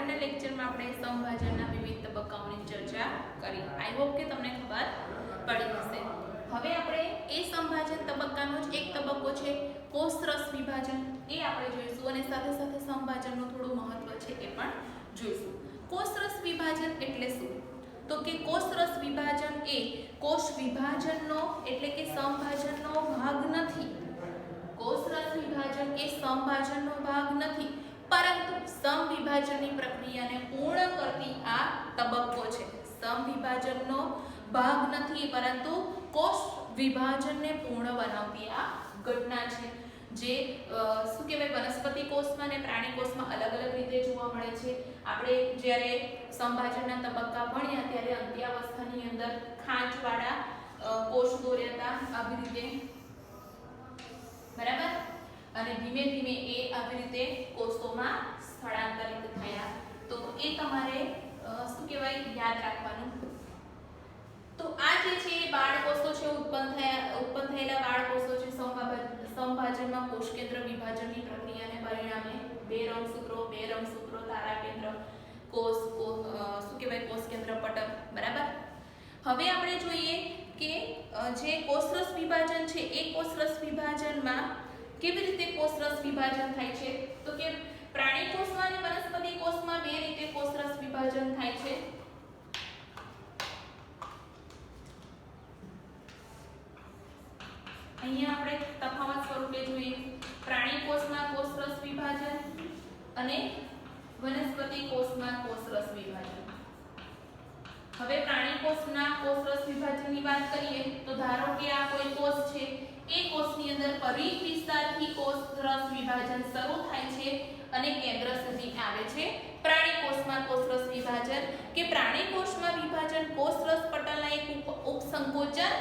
આગળના લેક્ચરમાં આપણે સમભાજનના વિવિધ તબક્કાઓની ચર્ચા કરી. આઈ હોપ કે તમને ખબર પડી હશે. હવે આપણે એ સમભાજન તબક્કાનો જ એક તબક્કો છે કોષરસ વિભાજન, એ આપણે જોઈશું અને સાથે સાથે સમભાજનનું થોડું મહત્વ છે એ પણ જોઈશું. કોષરસ વિભાજન એટલે શું? તો કે કોષરસ વિભાજન એ કોષ વિભાજનનો એટલે કે સમભાજનનો ભાગ નથી. કોષરસ વિભાજન એ સમભાજનનો ભાગ નથી, પરંતુ સમવિભાજનની પ્રક્રિયાને પૂર્ણ કરતી આ તબક્કો છે. સમવિભાજનનો ભાગ નથી, પરંતુ કોષ વિભાજનને પૂર્ણ બનાવતી આ ઘટના છે, જે શું કહેવાય વનસ્પતિ કોષમાં અને પ્રાણી કોષમાં અલગ અલગ રીતે જોવા મળે છે. આપણે જ્યારે સમભાજનના તબક્કા ભણ્યા ત્યારે અંત્યાવસ્થાની અંદર ખાંચવાળા કોષ દોર્યા હતા આવી રીતે, બરાબર, અને ધીમે ધીમે એ આવી રીતે કોષોમાં સ્થળાંતરિત થયા. તો એ તમારે શું કહેવાય યાદ રાખવાનું. તો આ જે છે એ બાળકોષો છે, ઉત્પન્ન થયેલા બાળકોષો છે. સમભાજનમાં કોષ કેન્દ્ર વિભાજનની પ્રક્રિયાને પરિણામે બે રંગસૂત્રો, તારા કેન્દ્ર, કોષ શું કહેવાય કોષ કેન્દ્ર પટલ, બરાબર. હવે આપણે જોઈએ કે જે કોષરસ વિભાજન છે એ કોષરસ વિભાજનમાં કેવી રીતે કોષરસ વિભાજન થાય છે? તો કે પ્રાણી કોષમાં અને વનસ્પતિ કોષમાં બે રીતે કોષરસ વિભાજન થાય છે. અહીંયા આપણે તફાવત સ્વરૂપે જોઈએ. પ્રાણી કોષમાં કોષરસ વિભાજન અને વનસ્પતિ કોષમાં કોષરસ વિભાજન. હવે પ્રાણી કોષના કોષરસ વિભાજનની વાત કરીએ તો ધારો કે આ કોઈ કોષ છે, એ કોષની અંદર પરિઘ વિસ્તારથી કોષરસ વિભાજન શરૂ થાય છે અને કેન્દ્ર સુધી આવે છે. પ્રાણી કોષમાં કોષરસ વિભાજન કે પ્રાણી કોષમાં વિભાજન કોષરસ પટલના એક ઉપસંકોચન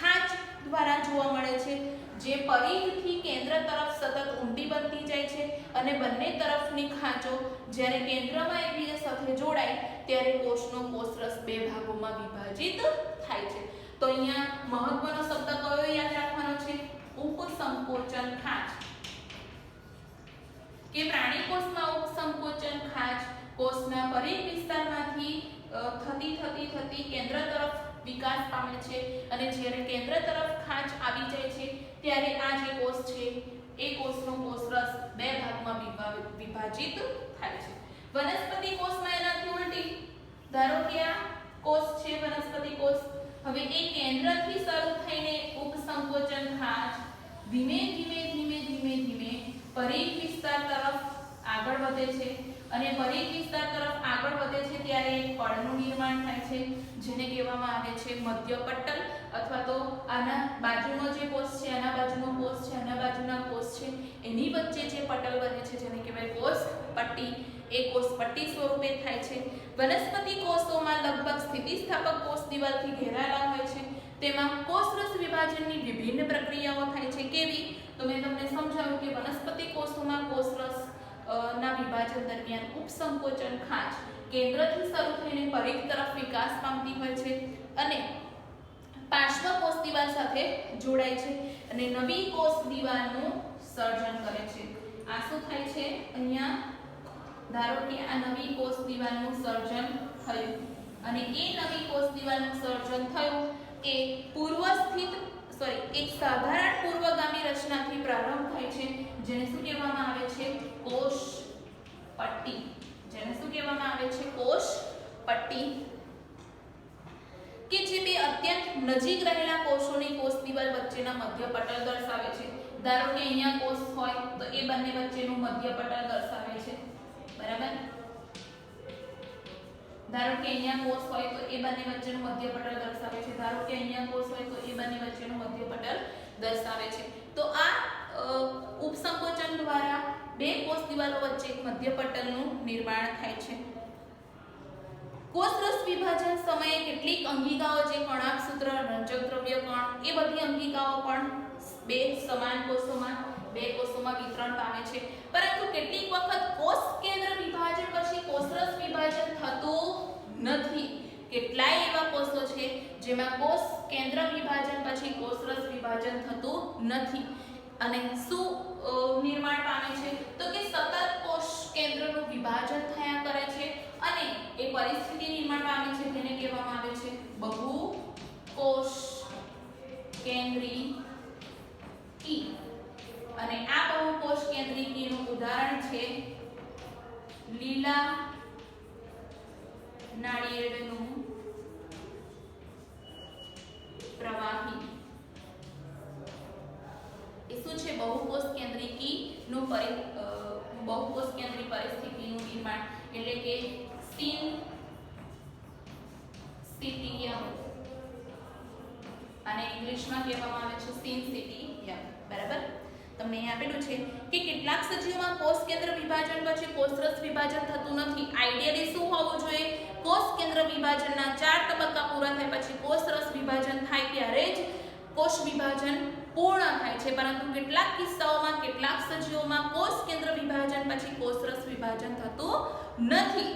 ખાંચ દ્વારા જોવા મળે છે, જે પરિઘથી કેન્દ્ર તરફ સતત ઊંડી બનતી જાય છે અને બંને તરફની ખાંચો જ્યારે કેન્દ્રમાં એકબીજા સાથે જોડાય ત્યારે કોષનો કોષરસ બે ભાગોમાં વિભાજિત થાય છે. તો અહીંયા મહત્વનો શબ્દ કયો યાદ રાખવાનો છે? ઉપસંકોચન ખાંચ. કે પ્રાણી કોષમાં ઉપસંકોચન ખાંચ કોષના પરિઘ વિસ્તારમાંથી થતી કેન્દ્ર તરફ વિકાસ પામે છે અને જ્યારે કેન્દ્ર તરફ ખાંચ આવી જાય છે ત્યારે આ જે કોષ છે એ કોષનો કોષરસ બે ભાગમાં વિભાજિત થાય છે. વનસ્પતિ કોષમાં એનાથી ઉલટી, ધારો કે આ કોષ છે વનસ્પતિ કોષ, હવે એ કેન્દ્રથી શરૂ થઈને ઉપસંકોચન ખાંચ ધીમે ધીમે પરિઘ વિસ્તાર તરફ આગળ વધે છે અને પરિઘ વિસ્તાર તરફ આગળ વધે છે ત્યારે એક પડનું નિર્માણ થાય છે, જેને કહેવામાં આવે છે મધ્ય પટલ, અથવા તો આના બાજુનો જે કોષ છે, આના બાજુનો કોષ છે, આના બાજુના કોષ છે, એની વચ્ચે જે પટલ બને છે જેને કહેવાય કોષ પટ્ટી, એ કોષ પટ્ટી સ્વરૂપે થાય છે. વનસ્પતિ કોષોમાં લગભગ સ્થિતિસ્થાપક કોષ દિવાલથી ઘેરાયેલા હોય છે. તેમાં કોષરસ વિભાજનની વિભિન્ન પ્રક્રિયાઓ થાય છે. કેવી? તો મેં તમને સમજાવ્યું કે વનસ્પતિ કોષોમાં કોષરસ ના વિભાજન દરમિયાન ઉપસંકોચન ખાંચ કેન્દ્રથી શરૂ થઈને પરિઘ તરફ વિકાસ પામતી હોય છે અને પાર્શ્વ કોષ દિવાલ સાથે જોડાય છે અને નવી કોષ દિવાલનું સર્જન કરે છે. આ શું થાય છે? અહીંયા ધારો કે આ નવી કોષ દિવાલનું સર્જન થયું અને એ નવી કોષ દિવાલનું સર્જન થયું એ એક સાધારણ પૂર્વગામી રચનાથી પ્રારંભ થાય છે, જેને શું કહેવામાં આવે છે? કોષ પટ્ટી. જેને શું કહેવામાં આવે છે? કોષ પટ્ટી. કે જે બે અત્યંત નજીક રહેલા કોષોની કોષ દિવાલ વચ્ચેના મધ્ય પટલ દર્શાવે છે. ધારો કે અહીંયા કોષ હોય તો એ બંને વચ્ચેનું મધ્ય પટલ દર્શાવે છે, બરાબર. ધારો કે અહીંયા કોષ હોય તો એ બંને વચ્ચેનું મધ્ય પટલ દર્શાવે છે. ધારો કે અહીંયા કોષ હોય તો એ બંને વચ્ચેનું મધ્ય પટલ દર્શાવે છે. તો આ ઉપસંકોચન દ્વારા બે કોષ દિવાલો વચ્ચે એક મધ્ય પટલનું નિર્માણ થાય છે. કોષરસ વિભાજન સમયે કેટલીક અંગિકાઓ જે કણાભસૂત્ર, રંજક દ્રવ્ય કણ, એ બધી અંગિકાઓ પણ બે સમાન કોષોમાં વિતરણ પામે છે. પરંતુ કેટલીક વખત કોષ કેન્દ્ર વિભાજન પછી કોષરસ વિભાજન થતું નથી. કેટલાય એવા કોષો છે જેમાં કોષ કેન્દ્ર વિભાજન પછી કોષરસ વિભાજન થતું નથી અને શું નિર્માણ પામે છે? તો કે સતત કોષ કેન્દ્રનું વિભાજન થયા કરે છે પરિસ્થિતિ નિર્માણ પામે છે તેને કહેવામાં આવે છે બહુકોષ કેન્દ્રિકી અને આ બહુકોષ કેન્દ્રિકીનું ઉદાહરણ છે લીલા નાળિયેરનું પ્રવાહી એ શું છે બહુકોષ કેન્દ્રિકીનું બહુકોષ કેન્દ્રી પરિસ્થિતિનું નિર્માણ એટલે કે સિન્સિટિયમ અને ઇંગ્લિશમાં કહેવામાં આવે છે સિન્સિટિયમ બરાબર તમને અહીં આપેલું છે કે કેટલાક સજીવોમાં કોષ કેન્દ્ર વિભાજન પછી કોષરસ વિભાજન થતું નથી આઈડિયલી શું હોવું જોઈએ કોષ કેન્દ્ર વિભાજનના 4 તબક્કા પૂરા થયા પછી કોષરસ વિભાજન થાય ત્યારે જ કોષ વિભાજન પૂર્ણ થાય છે પરંતુ કેટલાક કિસ્સાઓમાં કેટલાક સજીવોમાં કોષ કેન્દ્ર વિભાજન પછી કોષરસ વિભાજન થતું નથી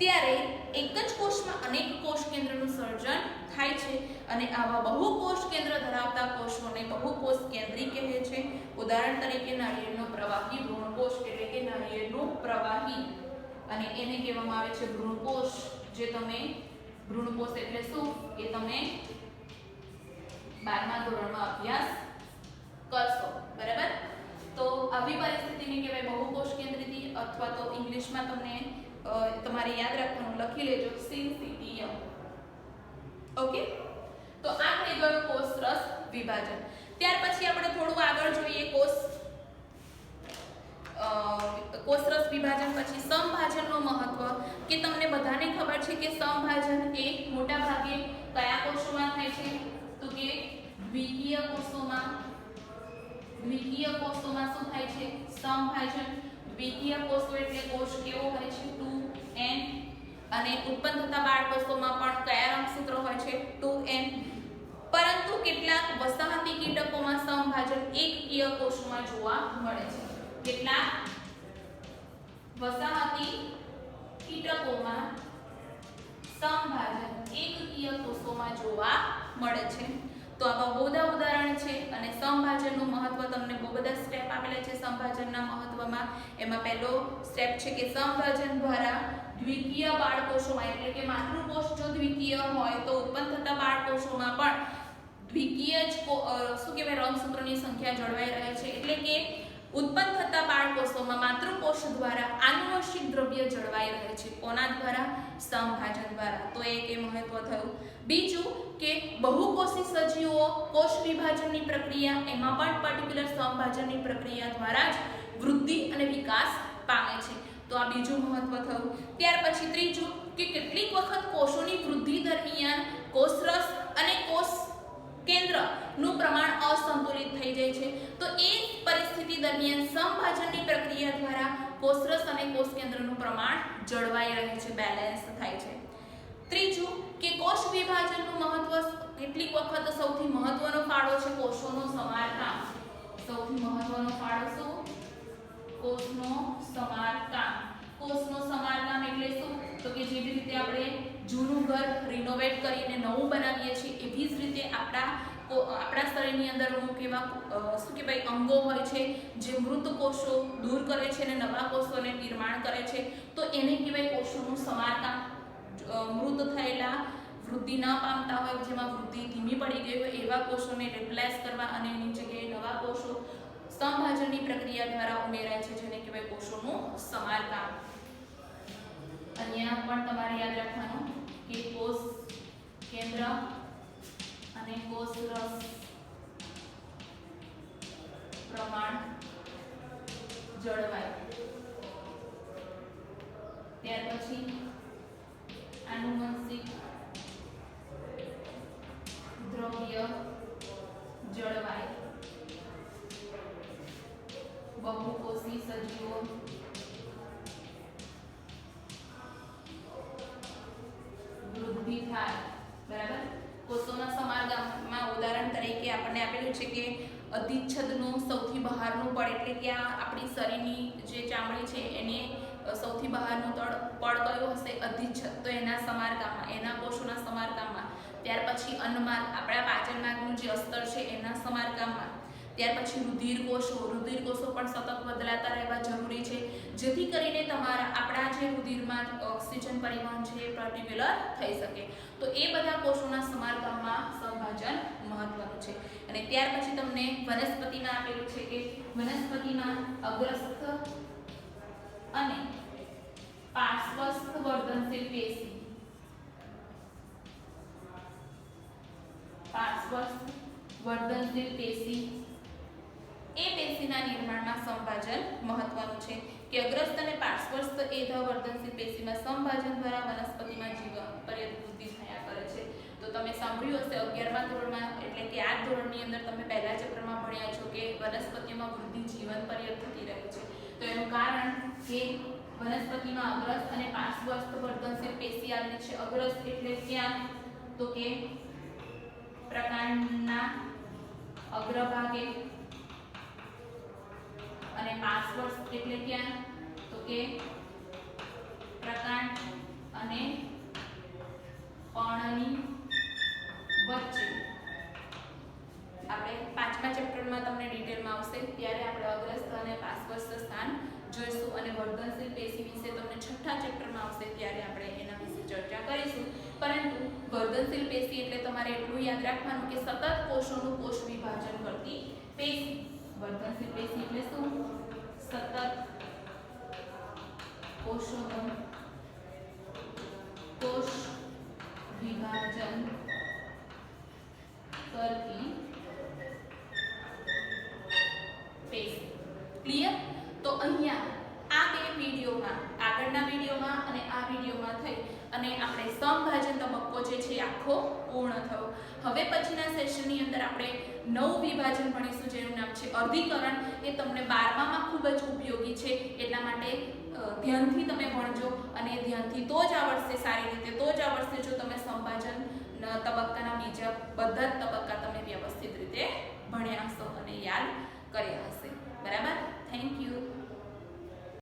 ત્યારે એક જ કોષમાં અનેક કોષ કેન્દ્રનું સર્જન થાય છે અને આવા બહુકોષ કેન્દ્ર ધરાવતા કોષોને બહુકોષ કેન્દ્રી કહે છે ઉદાહરણ તરીકે નાળિયેરનો પ્રવાહી ભ્રૂણકોષ એટલે કે નાળિયેરનું પ્રવાહી અને એને કહેવામાં આવે છે ભ્રૂણકોષ જે તમે ભ્રૂણકોષ એટલે શું એ તમે 12મા ધોરણમાં અભ્યાસ કરશો બરાબર તો આવી પરિસ્થિતિને કહેવાય બહુકોષ કેન્દ્રિતી અથવા તો ઇંગ્લિશમાં તમને તમારે યાદ રાખવાનું લખી લેજો સિન્સિટિયમ ઓકે તો આ થઈ ગયું કોષરસ વિભાજન ત્યાર પછી આપણે થોડું આગળ જોઈએ કોષરસ વિભાજન પછી સમભાજનનું મહત્વ કે તમને બધાને ખબર છે કે સમભાજન એ મોટા ભાગે કયા કોષોમાં થાય છે તો કે દ્વિકીય કોષોમાં શું થાય છે સમભાજન દ્વિકીય કોષો એટલે કોષ કેવો હોય છે 2n અને ઉત્પન્ન થતા બાળ કોષોમાં પણ કયા રંગસૂત્રો હોય છે 2n પરંતુ કેટલાક વસાહતી કીટકોમાં સમભાજન એકકીય કોષોમાં જોવા મળે છે કેટલાક વસાહતી કીટકોમાં સમભાજન એકકીય કોષોમાં જોવા મળે છે તો આવા બહુ બધા ઉદાહરણ છે અને સમભાજનનું મહત્વ તમને બહુ બધા સ્ટેપ આપેલા છે સમભાજનના મહત્વમાં એમાં પહેલો સ્ટેપ છે કે સમભાજન દ્વારા દ્વિકીય બાળકોષોમાં એટલે કે માતૃકોષ જો દ્વિકીય હોય તો ઉત્પન્ન થતા બાળકોષોમાં પણ દ્વિકીય જ શું કહેવાય રંગસૂત્રોની સંખ્યા જળવાઈ રહે છે એટલે કે ઉત્પન્ન થતા બાળકોષોમાં માતૃકોષ દ્વારા આનુવંશિક દ્રવ્ય જળવાઈ રહે છે કોના દ્વારા સમભાજન દ્વારા તો એક એ મહત્વ થયું બીજું કે બહુકોષી સજીવો કોષ વિભાજનની પ્રક્રિયા એમાં પણ પર્ટિક્યુલર સમભાજનની પ્રક્રિયા દ્વારા જ વૃદ્ધિ અને વિકાસ પામે છે તો આ બીજું મહત્વ થયું ત્યાર પછી ત્રીજું કે કેટલીક વખત કોષોની વૃદ્ધિ દરમિયાન કોષરસ અને કોષ કેન્દ્રનું પ્રમાણ અસંતુલિત થઈ જાય છે તો એ પરિસ્થિતિ દરમિયાન સમભાજનની પ્રક્રિયા દ્વારા કોષરસ અને કોષ કેન્દ્રનું પ્રમાણ જળવાઈ રહે છે બેલેન્સ થાય છે ત્રીજું કે કોષ વિભાજનનું મહત્વ કેટલીક વખત સૌથી મહત્વનો ફાળો છે કોષોનો સમારકામ સૌથી મહત્વનો ફાળો શું કોષનો સમારકામ એટલે શું તો કે જેવી રીતે આપણે જૂનું ઘર રિનોવેટ કરીને નવું બનાવીએ છીએ એવી જ રીતે આપણા શરીરની અંદર અમુક એવા શું કહેવાય અંગો હોય છે જે મૃત કોષો દૂર કરે છે અને નવા કોષોને નિર્માણ કરે છે તો એને કહેવાય કોષોનું સમારકામ મૃત થયેલા વૃદ્ધિ ન પામતા હોય જેમાં વૃદ્ધિ ધીમી પડી ગઈ હોય એવા કોષોને રિપ્લેસ કરવા અને એની જગ્યાએ નવા કોષો સમભાજનની પ્રક્રિયા દ્વારા ઉમેરાય છે જેને કહેવાય કોષોનું સમારકામ અહીંયા પણ તમારે યાદ રાખવાનું કે કોષ કેન્દ્ર અને કોષરસ પ્રમાણ જળવાય ત્યાર પછી આનુવંશિક દ્રવ્ય જળવાય બહુકોષી સજીવો વૃદ્ધિ થાય બરાબર કોષોના સમારકામમાં ઉદાહરણ તરીકે આપણને આપેલું છે કે અધિચ્છદનું સૌથી બહારનું પડ એટલે કે આ આપણી શરીરની જે ચામડી છે એને સૌથી બહારનું પડ કયું હશે અધિચ્છદ તો એના સમારકામમાં એના કોષોના સમારકામમાં ત્યાર પછી અન્નમાર્ગ આપણા પાચન માર્ગનું જે અસ્તર છે એના સમારકામમાં ત્યાર પછી રુધિર કોષો પણ સતત બદલાતા રહેવા જરૂરી છે, જેથી કરીને આપણા જે રુધિરમાં ઓક્સિજન પરિવહન છે એ પર્ટિક્યુલર થઈ શકે. તો એ બધા કોષોના સમારકામમાં સંભાજન મહત્વનું છે. અને ત્યાર પછી તમને વનસ્પતિમાં આપેલું છે કે વનસ્પતિમાં અગ્રસ્થ અને પાર્શ્વસ્થ વર્ધનશીલ પેશી, એ પેશીના નિર્માણમાં સંભાજન મહત્વનું છે કે અગ્રસ્થ અને પાર્શ્વસ્થ વર્ધનશીલ પેશીમાં સંભાજન દ્વારા વનસ્પતિમાં જીવન પર્યંત વૃદ્ધિ થયા કરે છે. તો તમે સાંભળ્યું હશે 11મા ધોરણમાં, એટલે કે આ ધોરણની અંદર તમે પહેલા ચેપ્ટરમાં ભણ્યા છો કે વનસ્પતિમાં વૃદ્ધિ જીવન પર્યંત થતી રહે છે. તો એનું કારણ કે વનસ્પતિમાં અગ્રસ્થ અને પાર્શ્વસ્થ વર્ધનશીલ પેશી આવેલી છે. અગ્રસ્થ એટલે ક્યાં? તો કે પ્રકાંડના અગ્રભાગે, અને પાર્શ્વસ્થ એટલે ક્યાં? તો કે પ્રકાંડ અને પર્ણની વચ્ચે. આપણે 5મા ચેપ્ટરમાં તમને ડિટેલમાં આવશે ત્યારે આપણે અગ્રસ્થ અને પાર્શ્વસ્થ સ્થાન જોઈશું, અને વર્ધનશીલ પેશી વિશે તમને 6થા ચેપ્ટરમાં આવશે ત્યારે આપણે એના વિશે ચર્ચા કરીશું. પરંતુ વર્ધનશીલ પેશી એટલે તમારે એટલું યાદ રાખવાનું કે સતત કોષોનું કોષ વિભાજન કરતી પેશી. વર્ધનશીલ પેશી એટલે શું? સતત કોષોનું કોષ વિભાજન કરતી પેશી. ક્લિયર? તો અહીંયા આ બે વિડીયોમાં, આગળના વિડીયોમાં અને આ વિડીયોમાં થઈ અને આપણે સમભાજન તબક્કો જે છે આખો પૂર્ણ થયો. હવે પછીના સેશનની અંદર આપણે નવું વિભાજન ભણીશું જેનું નામ છે અર્ધીકરણ. એ તમને 12મામાં ખૂબ જ ઉપયોગી છે, એટલા માટે ધ્યાનથી તમે ભણજો, અને ધ્યાનથી તો જ આવડશે, સારી રીતે તો જ આવડશે જો તમે સમભાજન તબક્કાના બીજા બધા જ તબક્કા તમે વ્યવસ્થિત રીતે